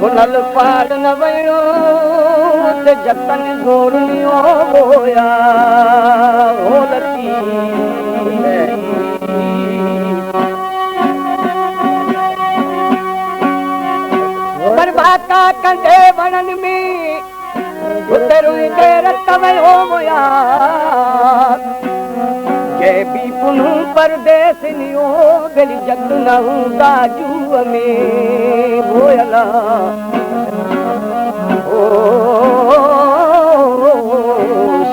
गुनल पाड़ न वणो ते जतन गोरनियो होया होलती बर्बादा कंदे वणन में उतरुई के रत वयो मोया के भी पुनु परदेस नियो गली जग न हूंदा जू में होयला ओ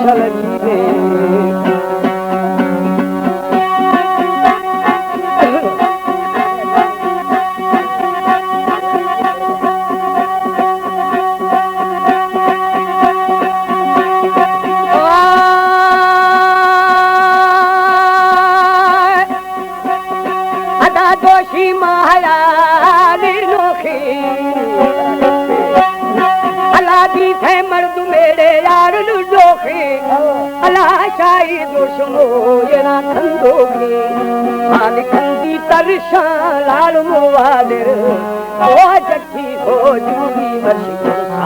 शलजी दे दोषी महारानी नोखी अलादी थे मर्द मेरे यार डोखी अला शाही दुश्मो ये ना खंदोखी हाल खंदी तरशा लाल मुवादिर ओ जट्ठी हो जूदी वर्षी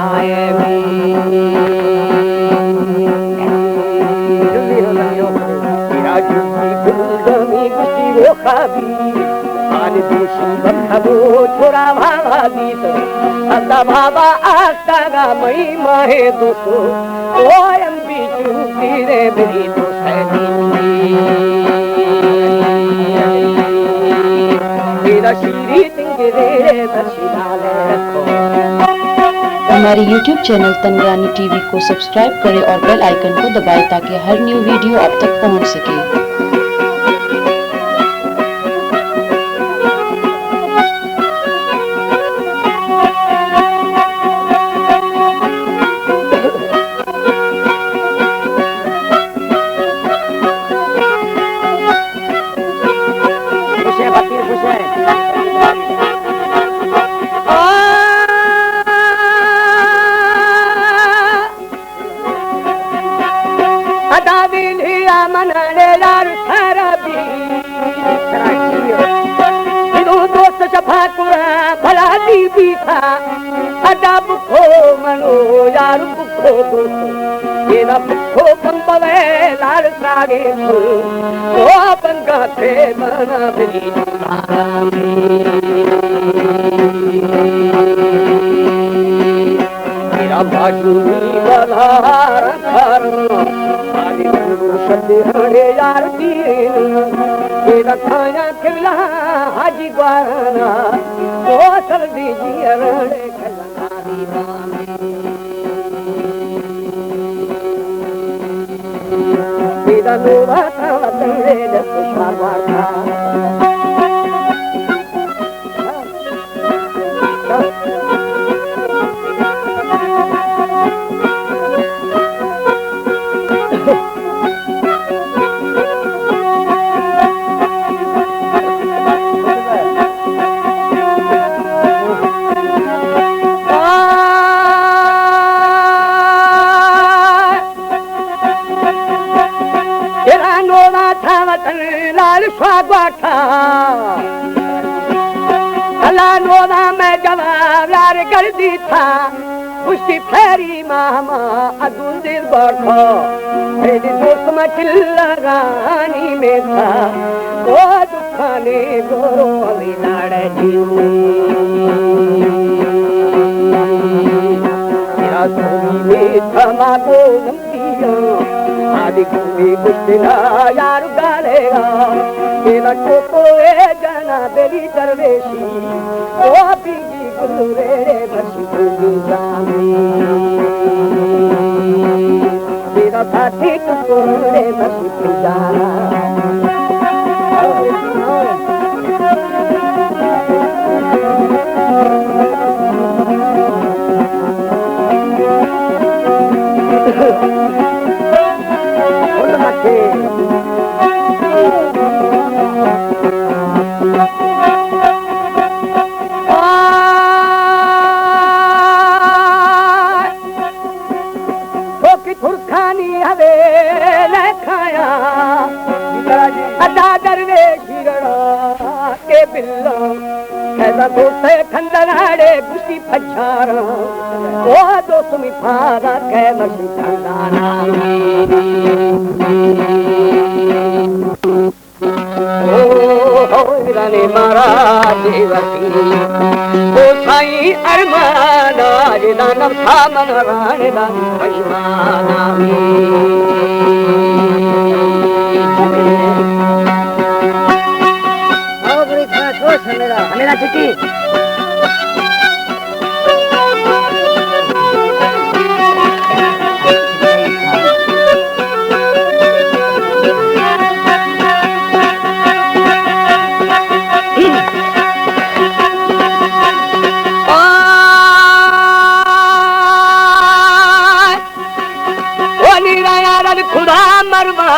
आए भी खाबी आने दोषी बंधो छोरा भावा दीत अता भावा आता गा मई माहे दोसो ओयम बीचू तीरे मेरी दोस्ती मेरा शीरी तिंगरे बरसिलाले रखो। हमारे YouTube चैनल तनरानी टीवी को सब्सक्राइब करें और बेल आइकन को दबाएं ताकि हर न्यू वीडियो आप तक पहुंच सके। भला दी भी था अदा बुखो मनो यार बुखो दोस्त तेरा बुखो पंपवे लाल सागे ओ बंगा थे मना बिनी तेरा बाजू वाला रखर आदि शब्द हरे यार दीन तेरा खाया खिला हाजी ग्वाना ओ सर्दी जी अरड़े खलना दीवाने तेरा लोहा था वतने दस शाबार था लाल स्वागता अला नोना मैं जवाब लार कर दी था खुशी फेरी मामा अदुल दिल बैठो मेरी दोस्त में चिल्लानी में था वो दुखाने गोरो अभी नाड़े जीव मेरा सोनी में थमा को नमकिया आदि कोई बुझना यार गालेगा तेरा चोको ए जाना बेरी दरवेशी ओ बीजी गुलरे बसी गुलजामी तेरा साथी गुलरे बसी गुलजाना दोस्ते खंदनाड़े गुस्ती फछारा ओ दोस्त मी फारा के मसी खंदाना ओ रानी मारा देवती ओ साई अरमाना जिदा नफा मन राने दा पैमाना आओ बड़ी खास हो मेरा चिट्ठी खुदा मरवा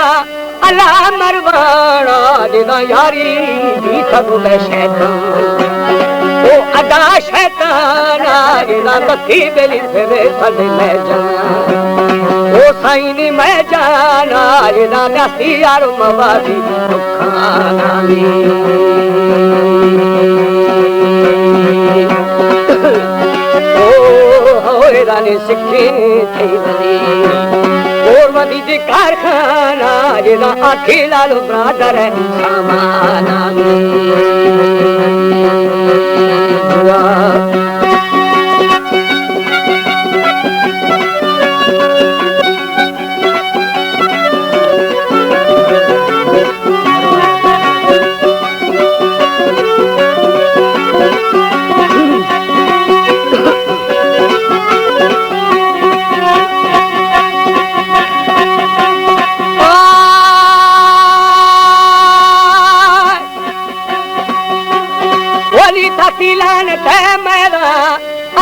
अल्लाह मरवाना जिदा यारी दी सब में शैतान ओ अदा शैताना जिदा बत्ती बेली फिरे सद में जाना ओ साईनी मैं जाना जिदा नसी यार मवादी दुखाना ओ रानी सिक्खी थी बनी और मदी जी कारखाना जिदा आखी लालो ब्रादर है सामाना तिलान ते मेरा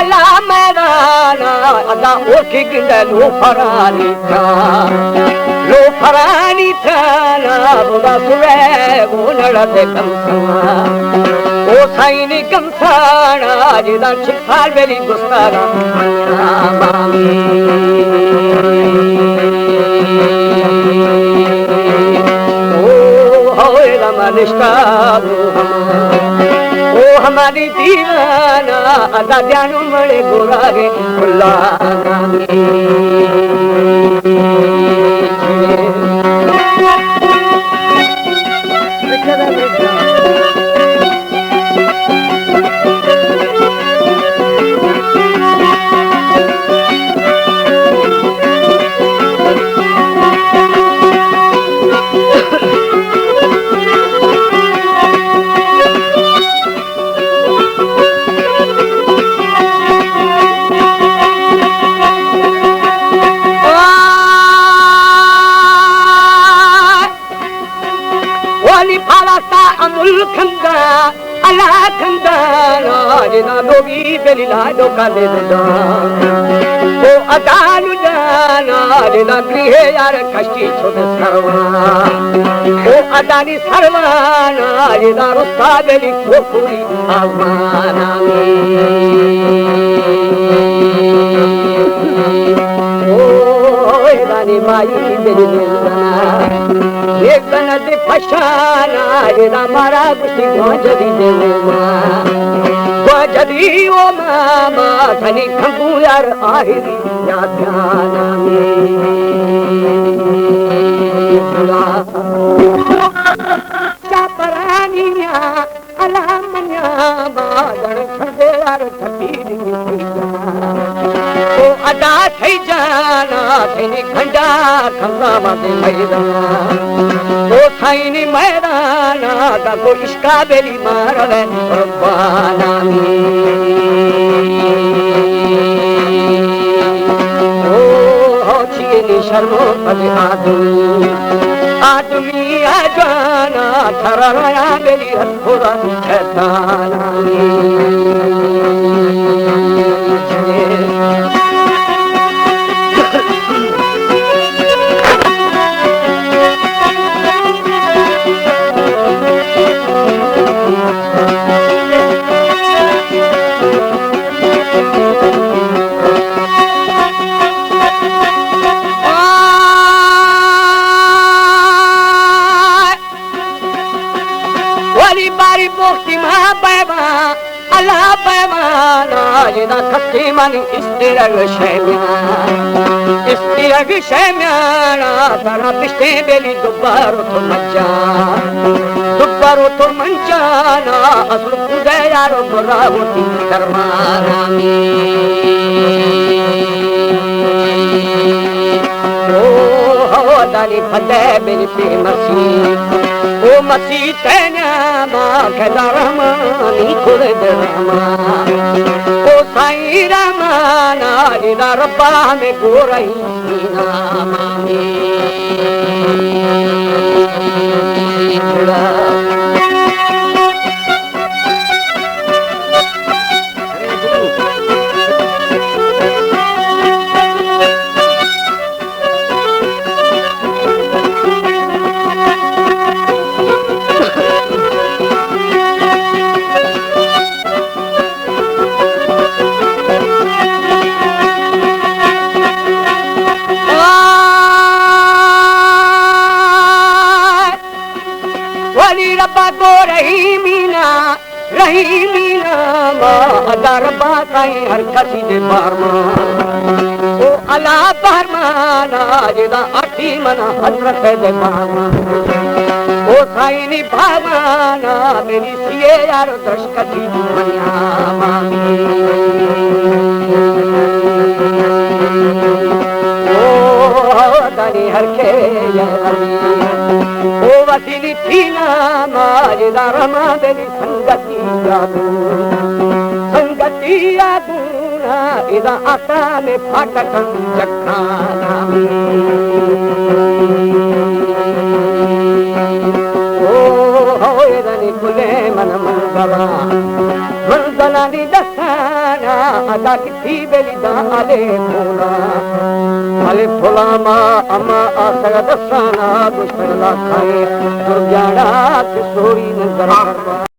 अल्लाह मैदाना अदा ओखी गिंदलो फरानी था ना बुदा सुरे वो नड़ते कमसमा ओ साईनी कमसाना जिदा छिपाल बेली गुस्तारा मामी ओ होए रमनिष्ठा ओ हमारी दीवाना अदा जानो मरे गोरागे खुलाना खंदा अल्लाह खंदा जिना दोगी बेली लाडो का दे दो ओ अदालु जाना जिना गृह यार कष्टी छोड़ सरवा ओ अदानी सरवाना जिना रुस्ता बेली खोखुरी आवाना ओ रानी माई बेली दिलना एक बनद फशाना जिना मारा गुस्ती गोजदी देवमा गोजदी ओ मामा थनी खंगू यार आहिरी या ध्याना चापरानिया अलामन्या बादन खंदे यार थकीरी ओ अदा थई जाना थनी खंडा खंगा माते मैदाना ओ साईनी मैदाना दा को इश्का बेली मारवे रब्बाना ओ चीनी शर्मो पद आदमी आ जाना थराया बेली हथोरा शैताना जिदा खस्ती मन इस्तिरग शैम्याना तारा पिस्ते बेली दुबारो तो मंचाना असुर कुदे यारो बरावती करमाना दानी फतेह मेरी पे मसीह ओ मसीह तेना मां कदा रहमानी खुद रहमान ओ साईं रहमाना इदा रब्बा में गो रही नामी रब्बा को रही मीना अदा रब्बा साईं हर कसी दे बारमा ओ अला बारमाना जिदा अठी मना हजरत दे बारमा ओ साईं नी भावना मेरी सिए यार दशकती मनिया मामी ओ दानी हर के यार ओ वसीली थी ना मारिदा रमा बेली संगति यादूना इदा आता में फाटकन जखाना ओ इदनी खुले मन मंगला दी दसाना अदा किथी बेली दा आले फुला मा अमा आसग दसाना दुश्मन ला खाए दुर्जाड़ा किशोरी नजर